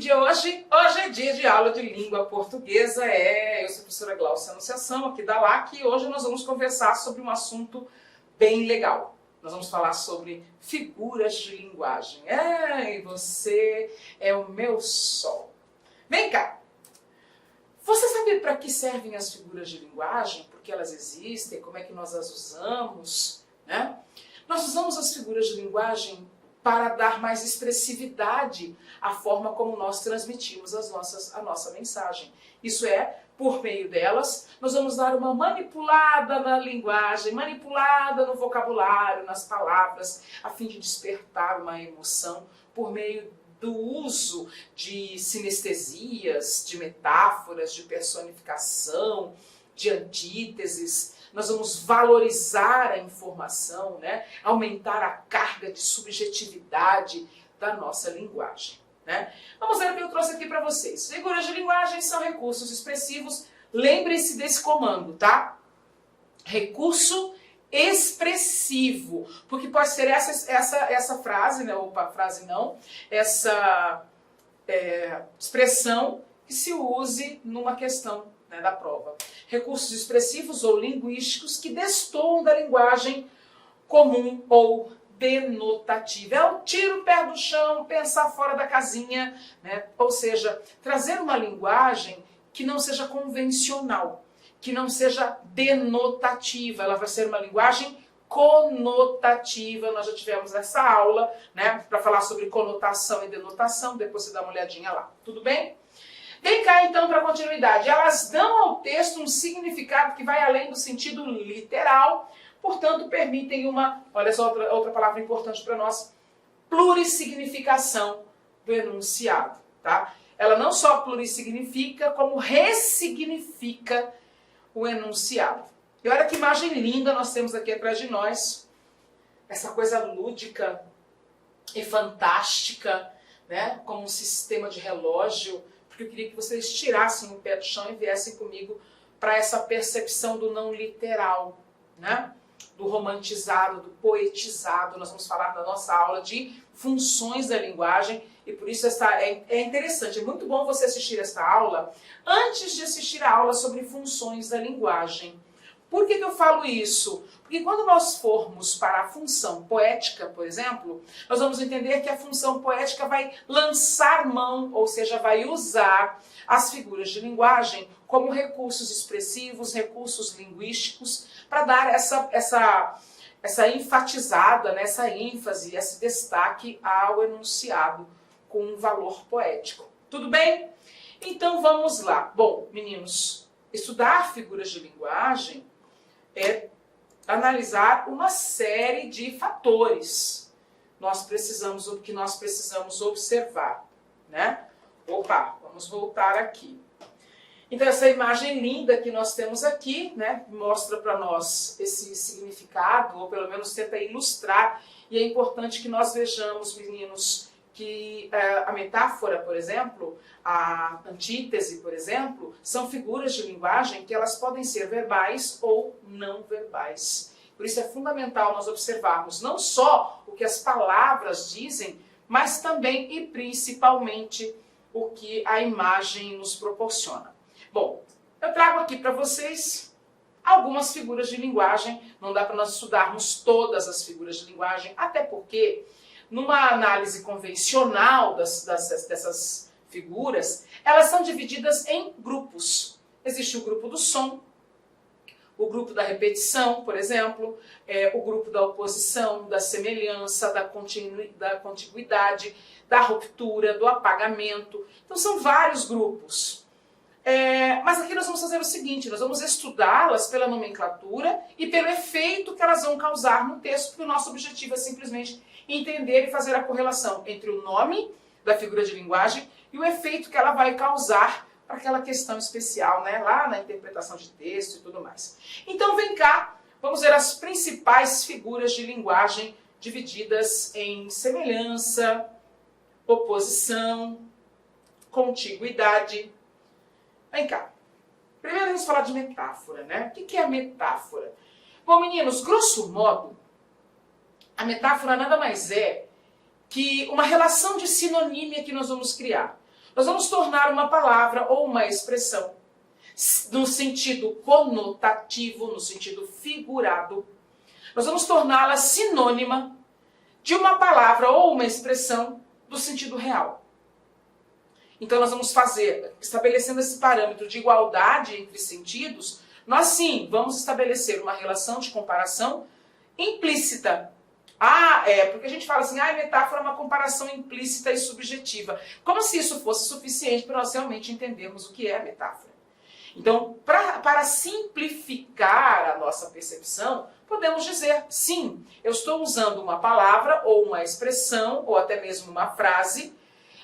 dia hoje? Hoje é dia de aula de língua portuguesa. Eu sou a professora Glaucia Anunciação, aqui da LAC, e hoje nós vamos conversar sobre um assunto bem legal. Nós vamos falar sobre figuras de linguagem. E você é o meu sol. Vem cá! Você sabe para que servem as figuras de linguagem? Por que elas existem? Como é que nós as usamos? Né? Nós usamos as figuras de linguagem para dar mais expressividade à forma como nós transmitimos a nossa mensagem. Isso é, por meio delas, nós vamos dar uma manipulada na linguagem, manipulada no vocabulário, nas palavras, a fim de despertar uma emoção por meio do uso de sinestesias, de metáforas, de personificação, de antíteses. Nós vamos valorizar a informação, né? Aumentar a carga de subjetividade da nossa linguagem. Né? Vamos ver o que eu trouxe aqui para vocês. Figuras de linguagem são recursos expressivos. Lembre-se desse comando, tá? Recurso expressivo, porque pode ser essa frase, né? Opa, frase não, essa expressão que se use numa questão, né, da prova. Recursos expressivos ou linguísticos que destoam da linguagem comum ou denotativa. É o tiro o pé do chão, pensar fora da casinha, né? Ou seja, trazer uma linguagem que não seja convencional, que não seja denotativa. Ela vai ser uma linguagem conotativa. Nós já tivemos essa aula, né, para falar sobre conotação e denotação. Depois você dá uma olhadinha lá. Tudo bem? Vem cá então para a continuidade. Elas dão ao texto um significado que vai além do sentido literal, portanto permitem uma, olha só outra palavra importante para nós, plurissignificação do enunciado. Tá? Ela não só plurissignifica, como ressignifica o enunciado. E olha que imagem linda nós temos aqui atrás de nós, essa coisa lúdica e fantástica, né? Como um sistema de relógio, porque eu queria que vocês tirassem o pé do chão e viessem comigo para essa percepção do não literal, né? Do romantizado, do poetizado. Nós vamos falar na nossa aula de funções da linguagem e por isso é interessante, é muito bom você assistir esta aula antes de assistir a aula sobre funções da linguagem. Por que eu falo isso? Porque quando nós formos para a função poética, por exemplo, nós vamos entender que a função poética vai lançar mão, ou seja, vai usar as figuras de linguagem como recursos expressivos, recursos linguísticos, para dar essa enfatizada, né, essa ênfase, esse destaque ao enunciado com um valor poético. Tudo bem? Então vamos lá. Bom, meninos, estudar figuras de linguagem é analisar uma série de fatores que nós precisamos observar, né? Opa, vamos voltar aqui. Então essa imagem linda que nós temos aqui, né, mostra para nós esse significado, ou pelo menos tenta ilustrar, e é importante que nós vejamos, meninos, que a metáfora, por exemplo, a antítese, por exemplo, são figuras de linguagem que elas podem ser verbais ou não verbais. Por isso é fundamental nós observarmos não só o que as palavras dizem, mas também e principalmente o que a imagem nos proporciona. Bom, eu trago aqui para vocês algumas figuras de linguagem. Não dá para nós estudarmos todas as figuras de linguagem, até porque numa análise convencional dessas figuras, elas são divididas em grupos. Existe o grupo do som, o grupo da repetição, por exemplo, o grupo da oposição, da semelhança, da contiguidade, da ruptura, do apagamento. Então são vários grupos. Mas aqui nós vamos fazer o seguinte, nós vamos estudá-las pela nomenclatura e pelo efeito que elas vão causar no texto, porque o nosso objetivo é simplesmente entender e fazer a correlação entre o nome da figura de linguagem e o efeito que ela vai causar para aquela questão especial, né, lá na interpretação de texto e tudo mais. Então vem cá, vamos ver as principais figuras de linguagem divididas em semelhança, oposição, contiguidade. Vem cá. Primeiro vamos falar de metáfora, né? O que é a metáfora? Bom, meninos, grosso modo, a metáfora nada mais é que uma relação de sinonímia que nós vamos criar. Nós vamos tornar uma palavra ou uma expressão no sentido conotativo, no sentido figurado. Nós vamos torná-la sinônima de uma palavra ou uma expressão do sentido real. Então nós vamos fazer, estabelecendo esse parâmetro de igualdade entre sentidos, nós sim vamos estabelecer uma relação de comparação implícita. Porque a gente fala assim, metáfora é uma comparação implícita e subjetiva. Como se isso fosse suficiente para nós realmente entendermos o que é a metáfora. Então, para simplificar a nossa percepção, podemos dizer, sim, eu estou usando uma palavra ou uma expressão, ou até mesmo uma frase,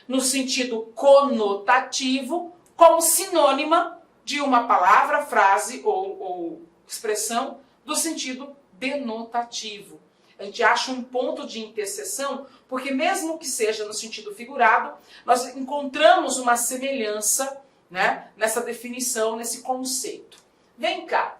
no sentido conotativo, como sinônima de uma palavra, frase ou expressão do sentido denotativo. A gente acha um ponto de interseção, porque mesmo que seja no sentido figurado, nós encontramos uma semelhança, né, nessa definição, nesse conceito. Vem cá.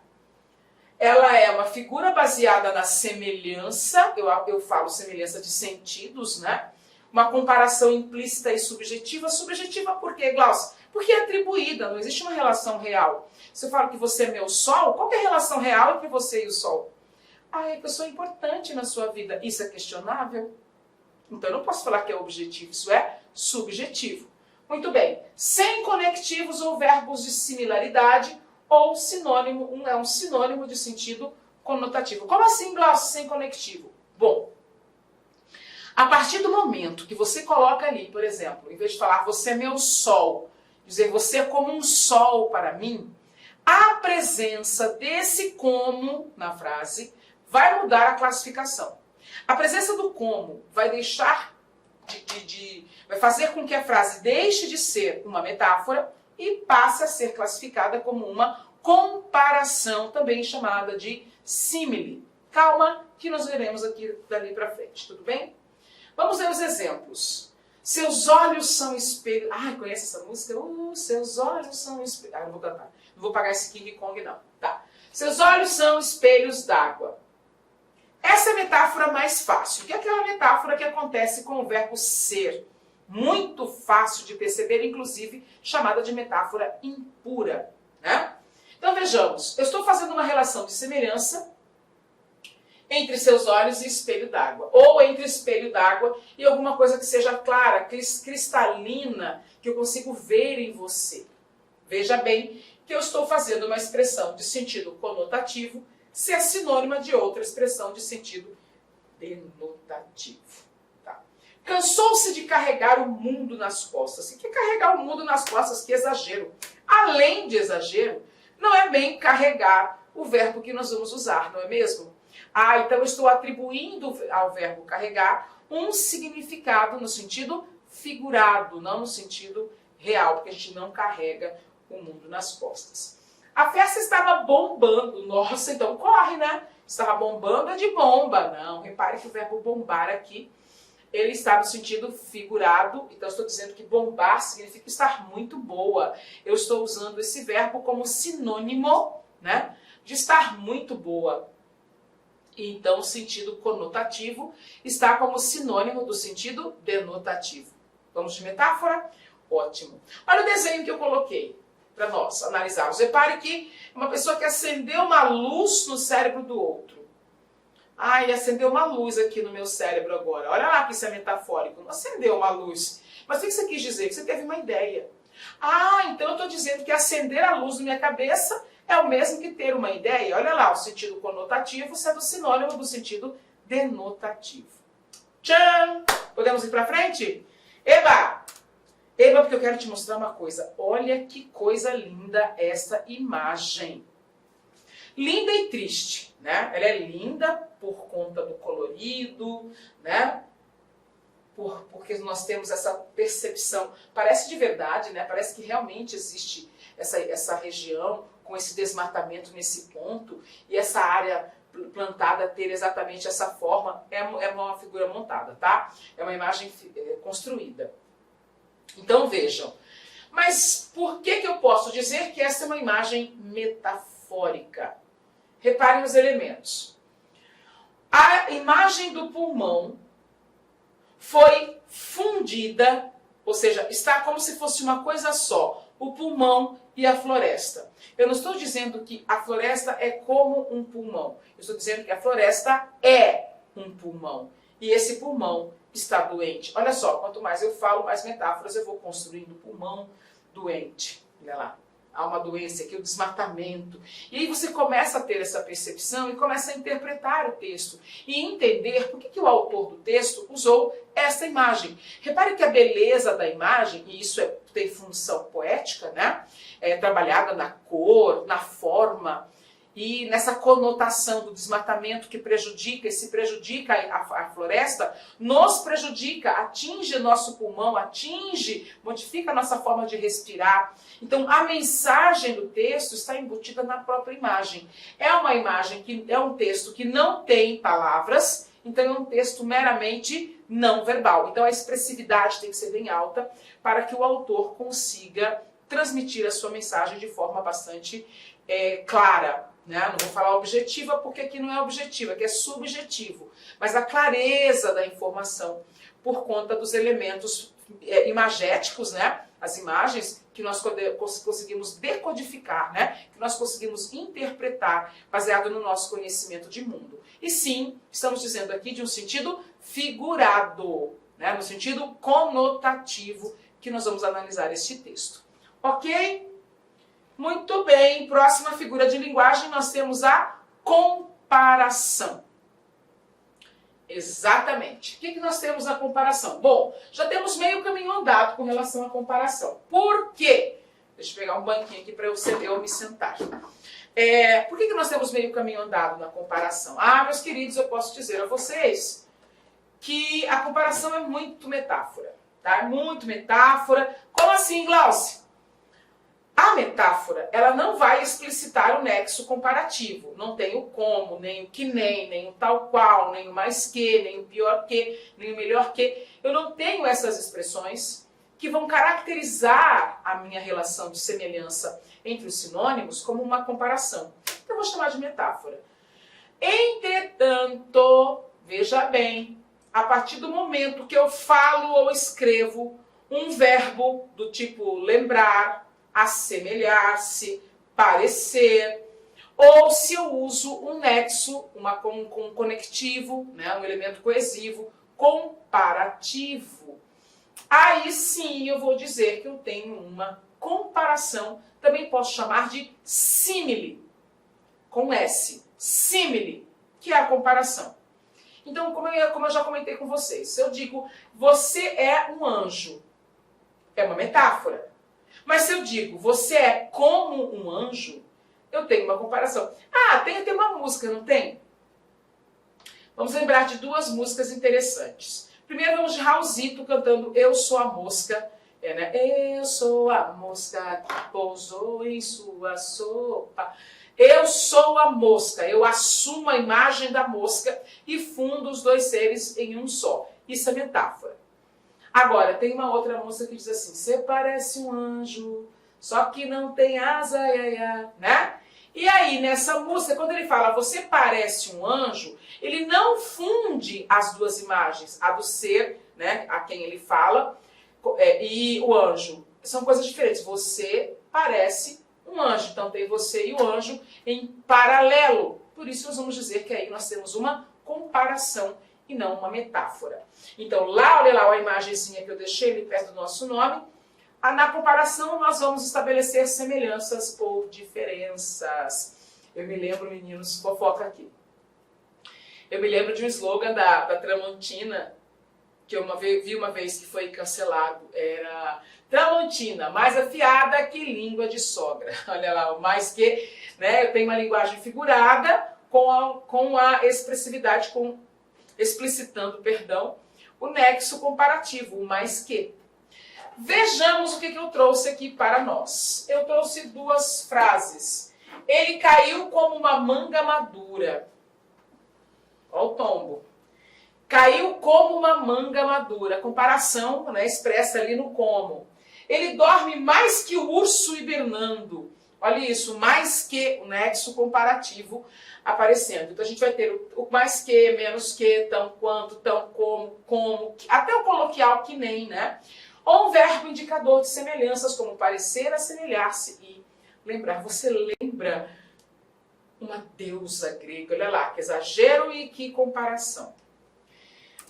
Ela é uma figura baseada na semelhança, eu falo semelhança de sentidos, né? Uma comparação implícita e subjetiva. Subjetiva por quê, Glaucia? Porque é atribuída, não existe uma relação real. Se eu falo que você é meu sol, qual que é a relação real entre você e o sol? É que eu sou importante na sua vida. Isso é questionável? Então eu não posso falar que é objetivo, isso é subjetivo. Muito bem. Sem conectivos ou verbos de similaridade ou sinônimo, é um sinônimo de sentido conotativo. Como assim, Glaucia, sem conectivo? Bom, a partir do momento que você coloca ali, por exemplo, em vez de falar você é meu sol, dizer você é como um sol para mim, a presença desse como na frase vai mudar a classificação. A presença do como vai deixar vai fazer com que a frase deixe de ser uma metáfora e passe a ser classificada como uma comparação, também chamada de símile. Calma, que nós veremos aqui dali para frente, tudo bem? Vamos ver os exemplos. Seus olhos são espelhos... conhece essa música? Seus olhos são espelhos... não vou cantar. Não vou pagar esse King Kong, não. Tá. Seus olhos são espelhos d'água. Essa é a metáfora mais fácil, que é aquela metáfora que acontece com o verbo ser. Muito fácil de perceber, inclusive chamada de metáfora impura, né? Então vejamos, eu estou fazendo uma relação de semelhança entre seus olhos e espelho d'água, ou entre espelho d'água e alguma coisa que seja clara, cristalina, que eu consigo ver em você. Veja bem que eu estou fazendo uma expressão de sentido conotativo ser sinônima de outra expressão de sentido denotativo. Tá? Cansou-se de carregar o mundo nas costas. O que é carregar o mundo nas costas? Que exagero. Além de exagero, não é bem carregar o verbo que nós vamos usar, não é mesmo? Então eu estou atribuindo ao verbo carregar um significado no sentido figurado, não no sentido real, porque a gente não carrega o mundo nas costas. A festa estava bombando. Nossa, então corre, né? Estava bombando é de bomba. Não, repare que o verbo bombar aqui, ele está no sentido figurado. Então, estou dizendo que bombar significa estar muito boa. Eu estou usando esse verbo como sinônimo, né, de estar muito boa. Então, o sentido conotativo está como sinônimo do sentido denotativo. Vamos de metáfora? Ótimo. Olha o desenho que eu coloquei para nós analisarmos. Repare que uma pessoa que acendeu uma luz no cérebro do outro. Acendeu uma luz aqui no meu cérebro agora. Olha lá que isso é metafórico. Não acendeu uma luz. Mas o que você quis dizer? Que você teve uma ideia. Então eu estou dizendo que acender a luz na minha cabeça é o mesmo que ter uma ideia. Olha lá, o sentido conotativo sendo sinônimo do sentido denotativo. Tchan! Podemos ir para frente? Eba! Eba, porque eu quero te mostrar uma coisa. Olha que coisa linda essa imagem. Linda e triste, né? Ela é linda por conta do colorido, né? Porque nós temos essa percepção. Parece de verdade, né? Parece que realmente existe essa região com esse desmatamento nesse ponto e essa área plantada ter exatamente essa forma. É uma figura montada, tá? É uma imagem construída. Então vejam, mas por que eu posso dizer que essa é uma imagem metafórica? Reparem os elementos. A imagem do pulmão foi fundida Ou seja, está como se fosse uma coisa só, o pulmão e a floresta. Eu não estou dizendo que a floresta é como um pulmão. Eu estou dizendo que a floresta é um pulmão. E esse pulmão está doente. Olha só, quanto mais eu falo, mais metáforas eu vou construindo o pulmão doente. Olha lá. Há uma doença aqui, o desmatamento. E aí você começa a ter essa percepção e começa a interpretar o texto e entender por que o autor do texto usou essa imagem. Repare que a beleza da imagem, e isso tem função poética, né? É trabalhada na cor, na forma e nessa conotação do desmatamento que prejudica, e se prejudica a floresta, nos prejudica, atinge nosso pulmão, modifica a nossa forma de respirar. Então, a mensagem do texto está embutida na própria imagem. É uma imagem que é um texto que não tem palavras, então é um texto meramente não verbal. Então, a expressividade tem que ser bem alta para que o autor consiga transmitir a sua mensagem de forma bastante clara. Né? Não vou falar objetiva porque aqui não é objetivo, aqui é subjetivo. Mas a clareza da informação por conta dos elementos imagéticos, né? As imagens que nós conseguimos decodificar, né? Que nós conseguimos interpretar baseado no nosso conhecimento de mundo. E sim, estamos dizendo aqui de um sentido figurado, né? No sentido conotativo que nós vamos analisar este texto. Ok? Muito bem, próxima figura de linguagem nós temos a comparação. Exatamente. O que nós temos na comparação? Bom, já temos meio caminho andado com relação à comparação. Por quê? Deixa eu pegar um banquinho aqui para eu me sentar. Por que nós temos meio caminho andado na comparação? Ah, meus queridos, eu posso dizer a vocês que a comparação é muito metáfora. Tá? Muito metáfora. Como assim, Glaucia? A metáfora, ela não vai explicitar o nexo comparativo. Não tem o como, nem o que nem o tal qual, nem o mais que, nem o pior que, nem o melhor que. Eu não tenho essas expressões que vão caracterizar a minha relação de semelhança entre os sinônimos como uma comparação. Então eu vou chamar de metáfora. Entretanto, veja bem, a partir do momento que eu falo ou escrevo um verbo do tipo lembrar, assemelhar-se, parecer, ou se eu uso um nexo, um conectivo, né, um elemento coesivo, comparativo. Aí sim eu vou dizer que eu tenho uma comparação, também posso chamar de símile, com S, símile, que é a comparação. Então, como eu já comentei com vocês, se eu digo, você é um anjo, é uma metáfora. Mas se eu digo, você é como um anjo, eu tenho uma comparação. Ah, tem uma música, não tem? Vamos lembrar de duas músicas interessantes. Primeiro vamos de Raulzito cantando Eu Sou a Mosca. Né? Eu sou a mosca que pousou em sua sopa. Eu sou a mosca, eu assumo a imagem da mosca e fundo os dois seres em um só. Isso é metáfora. Agora, tem uma outra música que diz assim, você parece um anjo, só que não tem asa, né? E aí, nessa música, quando ele fala você parece um anjo, ele não funde as duas imagens, a do ser, né, a quem ele fala, e o anjo. São coisas diferentes. Você parece um anjo, então tem você e o anjo em paralelo. Por isso nós vamos dizer que aí nós temos uma comparação e não uma metáfora. Então, olha lá a imagenzinha que eu deixei ali perto do nosso nome. Na comparação, nós vamos estabelecer semelhanças ou diferenças. Eu me lembro, meninos, fofoca aqui. Eu me lembro de um slogan da Tramontina, que eu vi uma vez que foi cancelado. Era Tramontina, mais afiada que língua de sogra. Olha lá, mais que, né, eu tenho uma linguagem figurada com a expressividade, explicitando, o nexo comparativo, o mais que. Vejamos o que eu trouxe aqui para nós. Eu trouxe duas frases. Ele caiu como uma manga madura. Olha o tombo. Caiu como uma manga madura. Comparação, né, expressa ali no como. Ele dorme mais que o urso hibernando. Olha isso, mais que, o nexo comparativo aparecendo. Então a gente vai ter o mais que, menos que, tão quanto, tão como, até o coloquial que nem, né? Ou um verbo indicador de semelhanças, como parecer, assemelhar-se e lembrar. Você lembra uma deusa grega? Olha lá, que exagero e que comparação.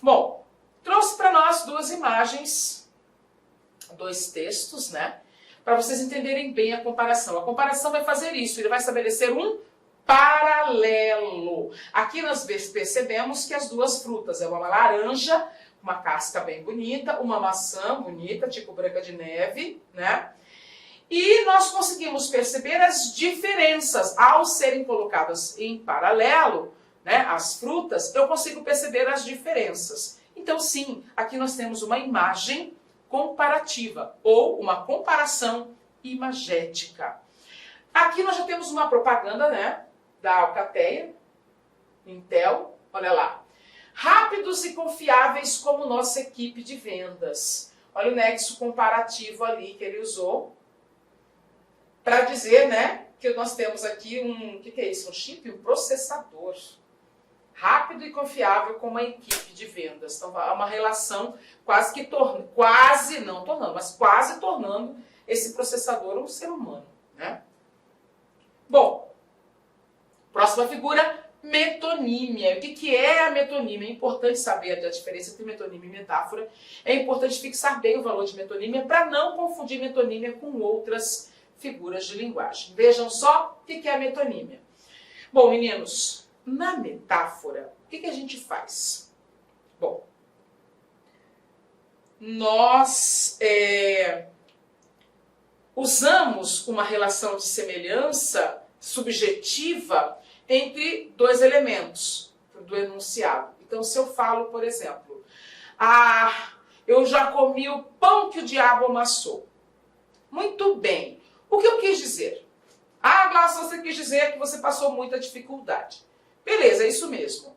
Bom, trouxe para nós duas imagens, dois textos, né? Para vocês entenderem bem a comparação. A comparação vai fazer isso, ele vai estabelecer um paralelo. Aqui nós percebemos que as duas frutas é uma laranja, uma casca bem bonita, uma maçã bonita, tipo Branca de Neve, né? E nós conseguimos perceber as diferenças ao serem colocadas em paralelo, né? As frutas, eu consigo perceber as diferenças. Então sim, aqui nós temos uma imagem comparativa ou uma comparação imagética. Aqui nós já temos uma propaganda, né, da Alcatel, Intel, olha lá. Rápidos e confiáveis como nossa equipe de vendas. Olha o nexo comparativo ali que ele usou para dizer, né, que nós temos aqui o que é isso? Um chip, um processador. Rápido e confiável como a equipe de vendas. Então, há uma relação quase tornando esse processador um ser humano, né? Bom, próxima figura, metonímia. O que é a metonímia? É importante saber a diferença entre metonímia e metáfora. É importante fixar bem o valor de metonímia para não confundir metonímia com outras figuras de linguagem. Vejam só o que é a metonímia. Bom, meninos, na metáfora, o que a gente faz? Bom, nós usamos uma relação de semelhança subjetiva entre dois elementos do enunciado. Então, se eu falo, por exemplo, eu já comi o pão que o diabo amassou. Muito bem. O que eu quis dizer? Glaucia, você quis dizer que você passou muita dificuldade. Beleza, é isso mesmo.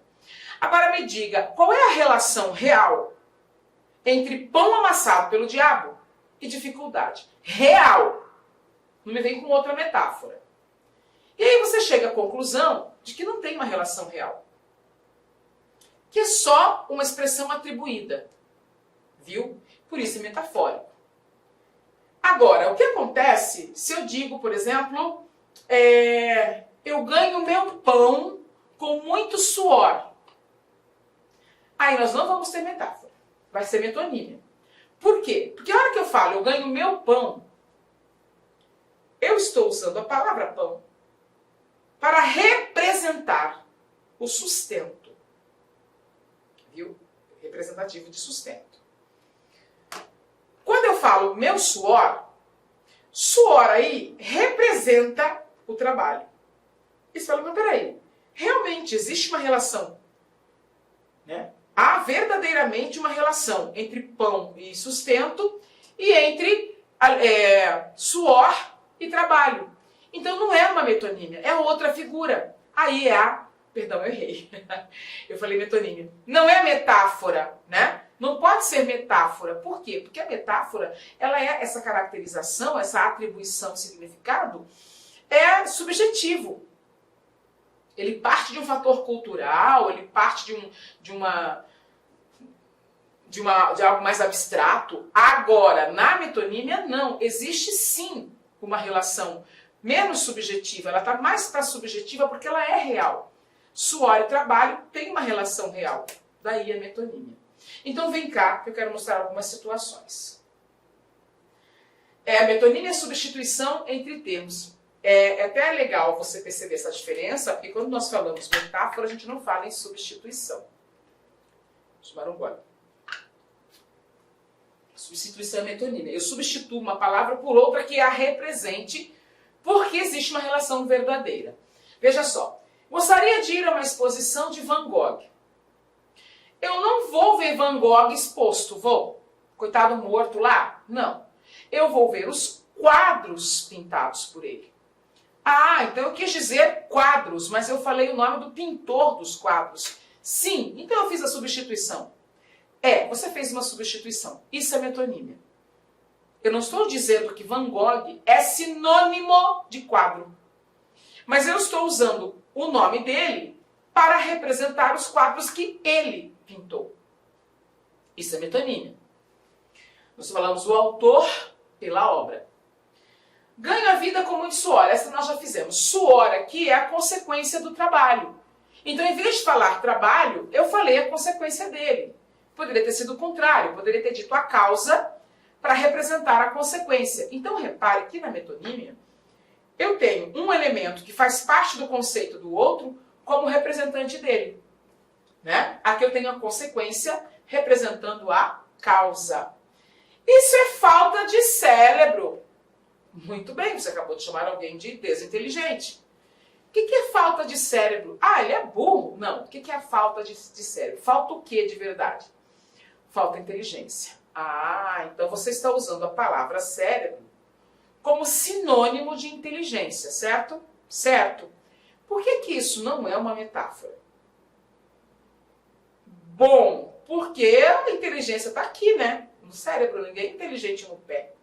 Agora me diga, qual é a relação real entre pão amassado pelo diabo e dificuldade? Real. Não me vem com outra metáfora. E aí você chega à conclusão de que não tem uma relação real. Que é só uma expressão atribuída. Viu? Por isso é metafórico. Agora, o que acontece se eu digo, por exemplo, eu ganho meu pão com muito suor? Aí nós não vamos ter metáfora. Vai ser metonímia. Por quê? Porque a hora que eu falo, eu ganho meu pão, eu estou usando a palavra pão para representar o sustento. Viu? Representativo de sustento. Quando eu falo meu suor, suor aí representa o trabalho. E você fala, mas peraí, realmente existe uma relação, né? Há verdadeiramente uma relação entre pão e sustento e entre suor e trabalho. Então não é uma metonímia, é outra figura. Aí perdão, eu errei. Eu falei metonímia. Não é metáfora, né? Não pode ser metáfora. Por quê? Porque a metáfora, ela é essa caracterização, essa atribuição de significado, é subjetivo. Ele parte de um fator cultural, ele parte de algo mais abstrato. Agora, na metonímia, não. Existe sim uma relação menos subjetiva. Ela está mais para subjetiva porque ela é real. Suor e trabalho tem uma relação real. Daí a metonímia. Então vem cá, que eu quero mostrar algumas situações. A metonímia é a substituição entre termos. É até legal você perceber essa diferença, porque quando nós falamos metáfora, a gente não fala em substituição. Vou tomar um gole. Substituição é metonímia. Eu substituo uma palavra por outra que a represente, porque existe uma relação verdadeira. Veja só. Gostaria de ir a uma exposição de Van Gogh. Eu não vou ver Van Gogh exposto, vou? Coitado morto lá? Não. Eu vou ver os quadros pintados por ele. Então eu quis dizer quadros, mas eu falei o nome do pintor dos quadros. Sim, então eu fiz a substituição. Você fez uma substituição. Isso é metonímia. Eu não estou dizendo que Van Gogh é sinônimo de quadro. Mas eu estou usando o nome dele para representar os quadros que ele pintou. Isso é metonímia. Nós falamos o autor pela obra. Ganho a vida com muito suor. Essa nós já fizemos. Suor aqui é a consequência do trabalho. Então, em vez de falar trabalho, eu falei a consequência dele. Poderia ter sido o contrário. Poderia ter dito a causa para representar a consequência. Então, repare que na metonímia, eu tenho um elemento que faz parte do conceito do outro como representante dele. Né? Aqui eu tenho a consequência representando a causa. Isso é falta de cérebro. Muito bem, você acabou de chamar alguém de desinteligente. O que é falta de cérebro? Ah, ele é burro? Não. O que é a falta de cérebro? Falta o que de verdade? Falta inteligência. Ah, então você está usando a palavra cérebro como sinônimo de inteligência, certo? Certo. Por que isso não é uma metáfora? Bom, porque a inteligência está aqui, né? No cérebro, ninguém é inteligente no pé.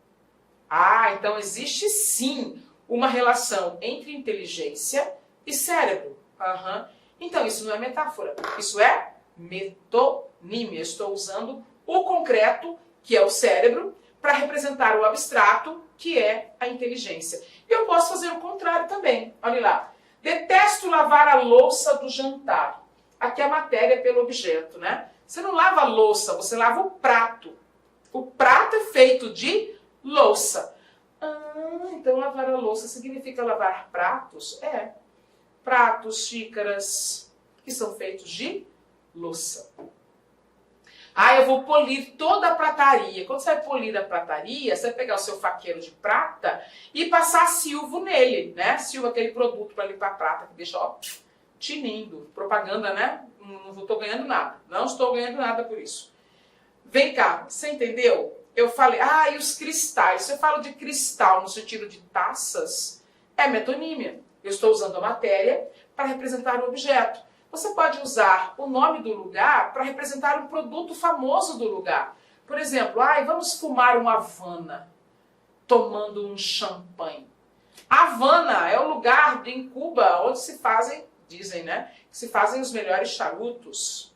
Ah, então existe sim uma relação entre inteligência e cérebro. Uhum. Então isso não é metáfora, isso é metonímia. Estou usando o concreto, que é o cérebro, para representar o abstrato, que é a inteligência. E eu posso fazer o contrário também. Olha lá. Detesto lavar a louça do jantar. Aqui a matéria é pelo objeto, né? Você não lava a louça, você lava o prato. O prato é feito de louça. Ah, então lavar a louça significa lavar pratos? É. Pratos, xícaras, que são feitos de louça. Ah, eu vou polir toda a prataria. Quando você vai polir a prataria, você vai pegar o seu faqueiro de prata e passar silvo nele, né? Silvo, aquele produto para limpar a prata, que deixa, ó, tinindo. Propaganda, né? Não estou ganhando nada. Não estou ganhando nada por isso. Vem cá, você entendeu? Eu falei, e os cristais? Se eu falo de cristal no sentido de taças, é metonímia. Eu estou usando a matéria para representar o objeto. Você pode usar o nome do lugar para representar um produto famoso do lugar. Por exemplo, vamos fumar uma Havana, tomando um champanhe. Havana é o lugar em Cuba onde se fazem, dizem, né, que se fazem os melhores charutos.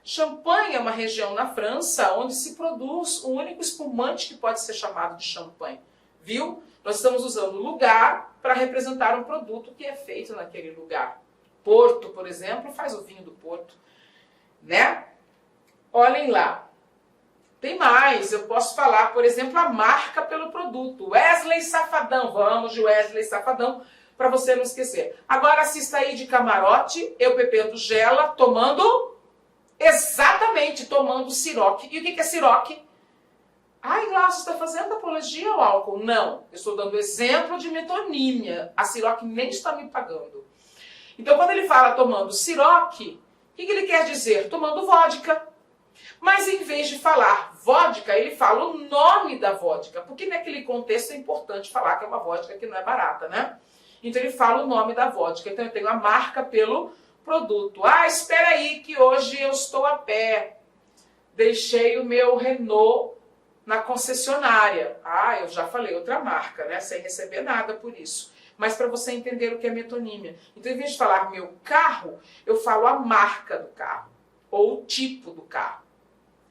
Champanhe é uma região na França onde se produz o único espumante que pode ser chamado de champanhe. Viu? Nós estamos usando lugar para representar um produto que é feito naquele lugar. Porto, por exemplo, faz o vinho do Porto, né? Olhem lá. Tem mais, eu posso falar, por exemplo, a marca pelo produto. Wesley Safadão, vamos de Wesley Safadão, para você não esquecer. Agora assista aí de camarote, eu bebendo gela, tomando, exatamente, tomando siroque. E o que é siroque? Glaucio, você está fazendo apologia ao álcool? Não, eu estou dando exemplo de metonímia. A siroque nem está me pagando. Então, quando ele fala tomando siroque, o que ele quer dizer? Tomando vodka. Mas, em vez de falar vodka, ele fala o nome da vodka. Porque naquele contexto é importante falar que é uma vodka que não é barata, né? Então, ele fala o nome da vodka. Então, eu tenho a marca pelo produto. Espera aí que hoje eu estou a pé. Deixei o meu Renault na concessionária. Eu já falei outra marca, né? Sem receber nada por isso. Mas para você entender o que é metonímia. Então, em vez de falar meu carro, eu falo a marca do carro. Ou o tipo do carro.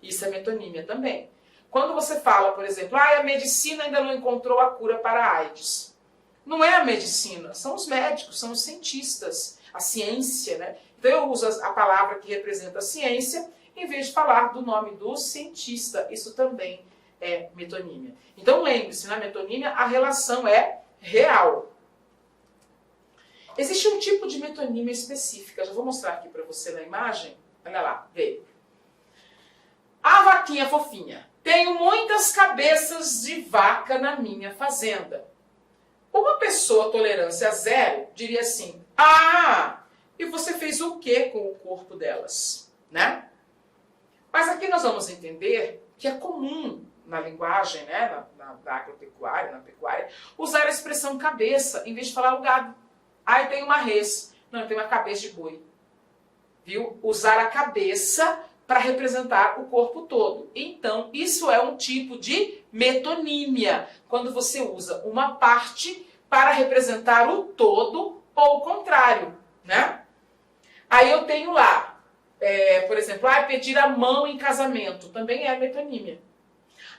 Isso é metonímia também. Quando você fala, por exemplo, a medicina ainda não encontrou a cura para a AIDS. Não é a medicina, são os médicos, são os cientistas. A ciência, né? Então, eu uso a palavra que representa a ciência, em vez de falar do nome do cientista. Isso também é metonímia. Então, lembre-se, na metonímia, a relação é real. Existe um tipo de metonímia específica. Já vou mostrar aqui para você na imagem. Olha lá, vê. A vaquinha fofinha. Tenho muitas cabeças de vaca na minha fazenda. Uma pessoa tolerância zero diria assim, e você fez o que com o corpo delas? Né? Mas aqui nós vamos entender que é comum na linguagem, né, na agropecuária, na pecuária, usar a expressão cabeça em vez de falar o gado. Eu tenho uma res. Não, eu tenho uma cabeça de boi. Viu? Usar a cabeça para representar o corpo todo. Então, isso é um tipo de metonímia. Quando você usa uma parte para representar o todo ou o contrário, né? Aí eu tenho lá, por exemplo, pedir a mão em casamento. Também é metonímia.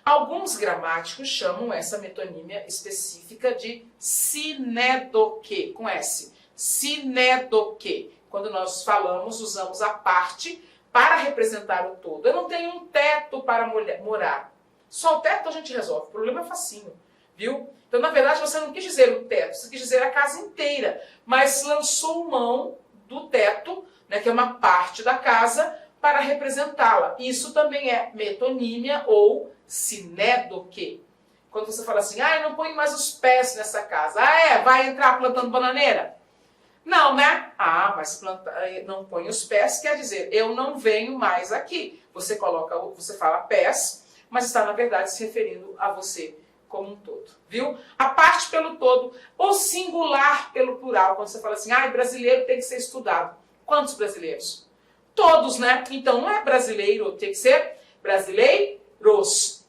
Alguns gramáticos chamam essa metonímia específica de sinédoque, com S. Sinédoque. Quando nós falamos, usamos a parte para representar o todo. Eu não tenho um teto para morar. Só o teto a gente resolve. O problema é facinho, viu? Então, na verdade, você não quis dizer o teto, você quis dizer a casa inteira. Mas lançou mão do teto, né, que é uma parte da casa, para representá-la. Isso também é metonímia ou sinédoque. Quando você fala assim, eu não ponho mais os pés nessa casa. Vai entrar plantando bananeira? Não, né? Mas não põe os pés, quer dizer, eu não venho mais aqui. Você fala pés, mas está, na verdade, se referindo a você como um todo, viu? A parte pelo todo, o singular pelo plural, quando você fala assim, brasileiro tem que ser estudado. Quantos brasileiros? Todos, né? Então, não é brasileiro, tem que ser brasileiros.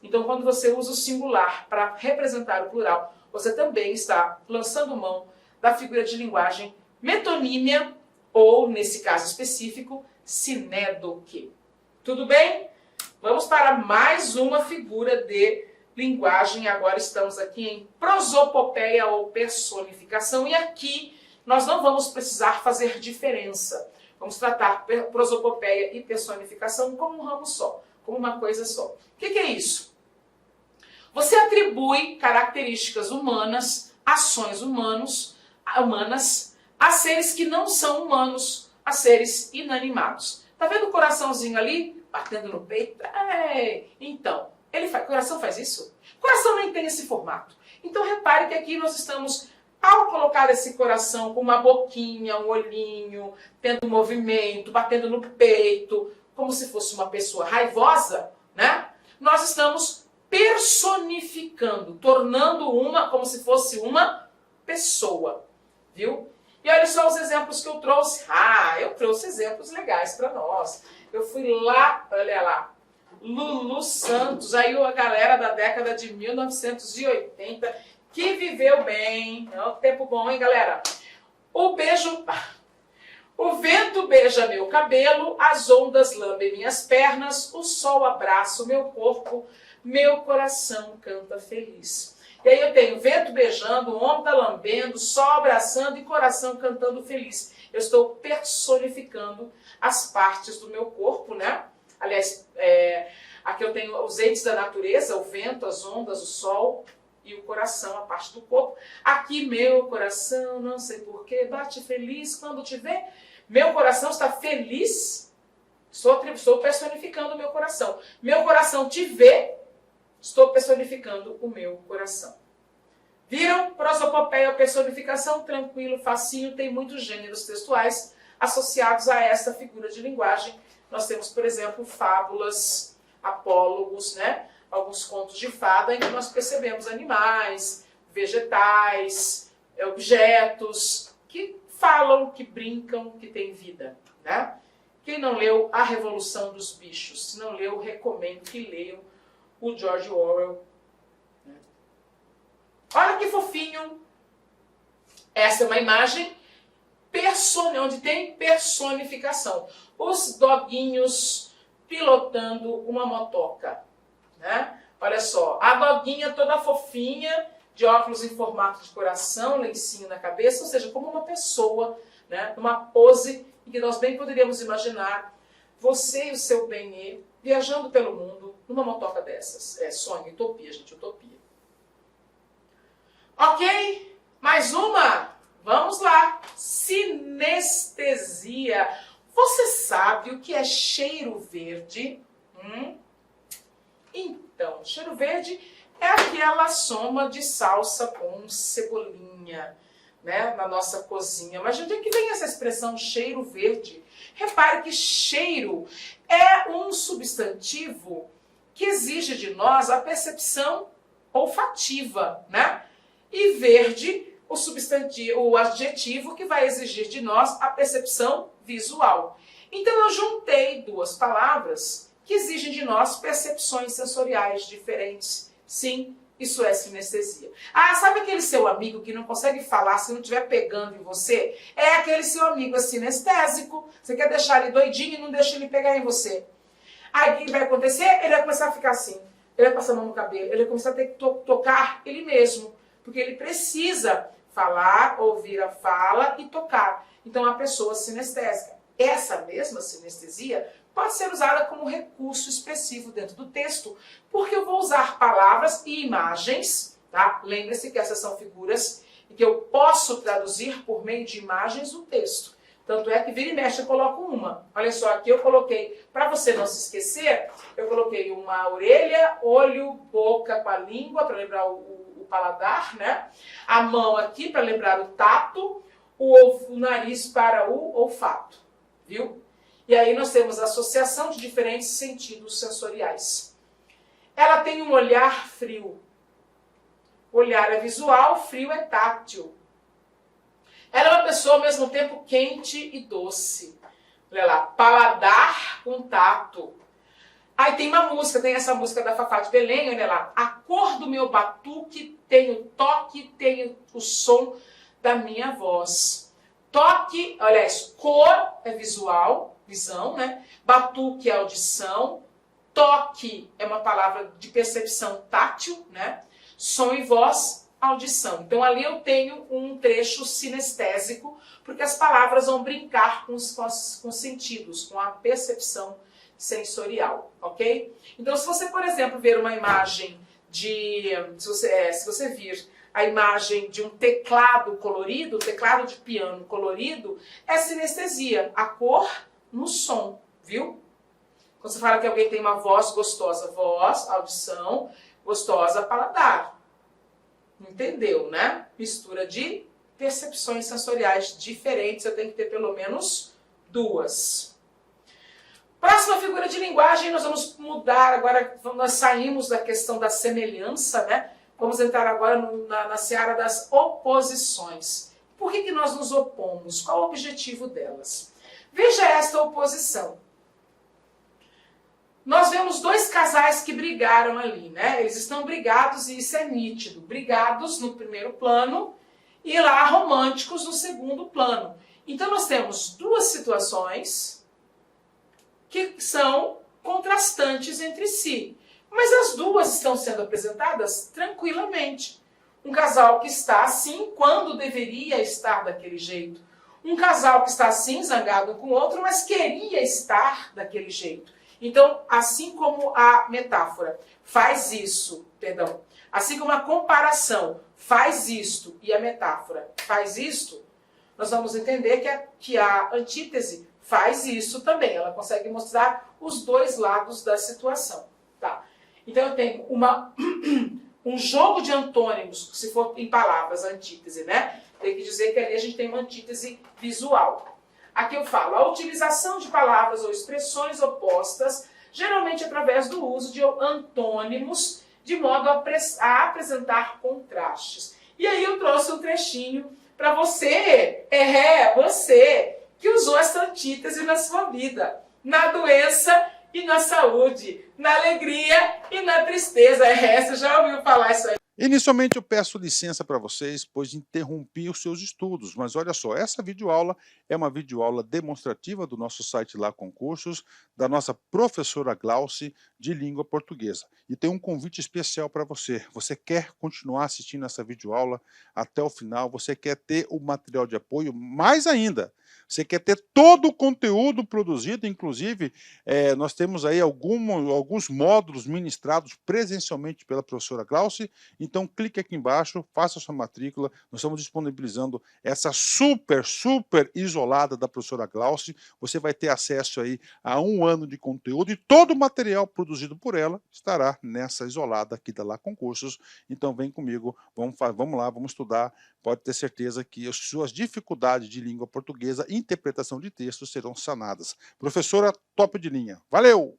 Então, quando você usa o singular para representar o plural, você também está lançando mão da figura de linguagem metonímia, ou, nesse caso específico, sinédoque. Tudo bem? Vamos para mais uma figura de linguagem. Agora estamos aqui em prosopopeia ou personificação. E aqui nós não vamos precisar fazer diferença. Vamos tratar prosopopeia e personificação como um ramo só, como uma coisa só. O que é isso? Você atribui características humanas, ações humanas, a seres que não são humanos, a seres inanimados. Tá vendo o coraçãozinho ali, batendo no peito? Então, o coração faz isso? O coração nem tem esse formato. Então, repare que aqui nós estamos, ao colocar esse coração com uma boquinha, um olhinho, tendo movimento, batendo no peito, como se fosse uma pessoa raivosa, né? Nós estamos personificando, tornando como se fosse uma pessoa, viu? E olha só os exemplos que eu trouxe. Eu trouxe exemplos legais para nós. Eu fui lá, olha lá, Lulu Santos, aí a galera da década de 1980, que viveu bem. É um tempo bom, hein, galera? O vento beija meu cabelo, as ondas lambem minhas pernas, o sol abraça o meu corpo, meu coração canta feliz. E aí eu tenho vento beijando, onda lambendo, sol abraçando e coração cantando feliz. Eu estou personificando as partes do meu corpo, né? Aliás, aqui eu tenho os entes da natureza, o vento, as ondas, o sol e o coração, a parte do corpo. Aqui meu coração, não sei porquê, bate feliz quando te vê. Meu coração está feliz, estou personificando o meu coração. Meu coração te vê, estou personificando o meu coração. Viram? Prosopopeia, personificação, tranquilo, facinho, tem muitos gêneros textuais associados a esta figura de linguagem. Nós temos, por exemplo, fábulas, apólogos, né? Alguns contos de fada em que nós percebemos animais, vegetais, objetos que falam, que brincam, que têm vida, né? Quem não leu A Revolução dos Bichos, se não leu, recomendo que leiam o George Orwell. Olha que fofinho! Essa é uma imagem onde tem personificação. Os doguinhos pilotando uma motoca, né? Olha só, a doguinha toda fofinha, de óculos em formato de coração, lencinho na cabeça, ou seja, como uma pessoa, né? Numa pose em que nós bem poderíamos imaginar você e o seu bem viajando pelo mundo numa motoca dessas. É sonho, utopia, gente, utopia. Ok? Mais uma? Vamos lá. Sinestesia. Você sabe o que é cheiro verde? Então, cheiro verde é aquela soma de salsa com cebolinha, né, na nossa cozinha. Mas de onde é que vem essa expressão cheiro verde? Repare que cheiro é um substantivo que exige de nós a percepção olfativa, né? E verde, o adjetivo que vai exigir de nós a percepção visual. Então eu juntei duas palavras que exigem de nós percepções sensoriais diferentes. Sim, isso é sinestesia. Sabe aquele seu amigo que não consegue falar se não estiver pegando em você? É aquele seu amigo sinestésico. Você quer deixar ele doidinho e não deixa ele pegar em você. Aí o que vai acontecer? Ele vai começar a ficar assim. ele vai passar a mão no cabelo, ele vai começar a ter que tocar ele mesmo, porque ele precisa falar, ouvir a fala e tocar. Então, a pessoa sinestésica. Essa mesma sinestesia pode ser usada como recurso expressivo dentro do texto, porque eu vou usar palavras e imagens, tá? Lembre-se que essas são figuras e que eu posso traduzir por meio de imagens o texto. Tanto é que vira e mexe eu coloco uma. Olha só, aqui eu coloquei, para você não se esquecer, eu coloquei uma orelha, olho, boca com a língua, para lembrar o paladar, né? A mão aqui para lembrar o tato, o nariz para o olfato, viu? E aí nós temos a associação de diferentes sentidos sensoriais. Ela tem um olhar frio. Olhar é visual, frio é tátil. Ela é uma pessoa ao mesmo tempo quente e doce. Olha lá, paladar com tato. Aí tem uma música, tem essa música da Fafá de Belém, olha lá. A cor do meu batuque tem o toque, tem o som da minha voz. Toque, olha isso, cor é visual, visão, né? Batuque é audição. Toque é uma palavra de percepção tátil, né? Som e voz, audição. Então ali eu tenho um trecho sinestésico, porque as palavras vão brincar com os sentidos, com a percepção sensorial, ok? Então se você, por exemplo, ver uma imagem de... Se você vir a imagem de um teclado colorido, teclado de piano colorido, é sinestesia, a cor no som, viu? Quando você fala que alguém tem uma voz gostosa, voz, audição, gostosa, paladar. Entendeu, né? Mistura de percepções sensoriais diferentes, eu tenho que ter pelo menos duas. Próxima figura de linguagem, nós vamos mudar agora, nós saímos da questão da semelhança, né? Vamos entrar agora na seara das oposições. Por que nós nos opomos? Qual o objetivo delas? Veja esta oposição. Nós vemos dois casais que brigaram ali, né? Eles estão brigados e isso é nítido. Brigados no primeiro plano e lá românticos no segundo plano. Então nós temos duas situações que são contrastantes entre si. Mas as duas estão sendo apresentadas tranquilamente. Um casal que está assim quando deveria estar daquele jeito. Um casal que está assim, zangado com o outro, mas queria estar daquele jeito. Então, assim como a metáfora faz isso, perdão, assim como a comparação faz isto e a metáfora faz isto, nós vamos entender que a antítese faz isso também. Ela consegue mostrar os dois lados da situação. Tá? Então eu tenho um jogo de antônimos, se for em palavras, antítese, né? Tem que dizer que ali a gente tem uma antítese visual. Aqui eu falo, a utilização de palavras ou expressões opostas, geralmente através do uso de antônimos, de modo a apresentar contrastes. E aí eu trouxe um trechinho para você, você que usou essa antítese na sua vida, na doença e na saúde, na alegria e na tristeza. Você já ouviu falar isso aí? Inicialmente eu peço licença para vocês, pois interrompi os seus estudos, mas olha só, essa videoaula é uma videoaula demonstrativa do nosso site Lá Concursos, da nossa professora Glauci de língua portuguesa. E tem um convite especial para você. Você quer continuar assistindo essa videoaula até o final, você quer ter o material de apoio, mais ainda, você quer ter todo o conteúdo produzido, inclusive nós temos aí alguns módulos ministrados presencialmente pela professora Glauci. Então clique aqui embaixo, faça a sua matrícula, nós estamos disponibilizando essa super isolada da professora Glauci, você vai ter acesso aí a 1 ano de conteúdo e todo o material produzido por ela estará nessa isolada aqui da Lá Concursos. Então vem comigo, vamos lá, vamos estudar, pode ter certeza que as suas dificuldades de língua portuguesa e interpretação de textos serão sanadas. Professora top de linha, valeu!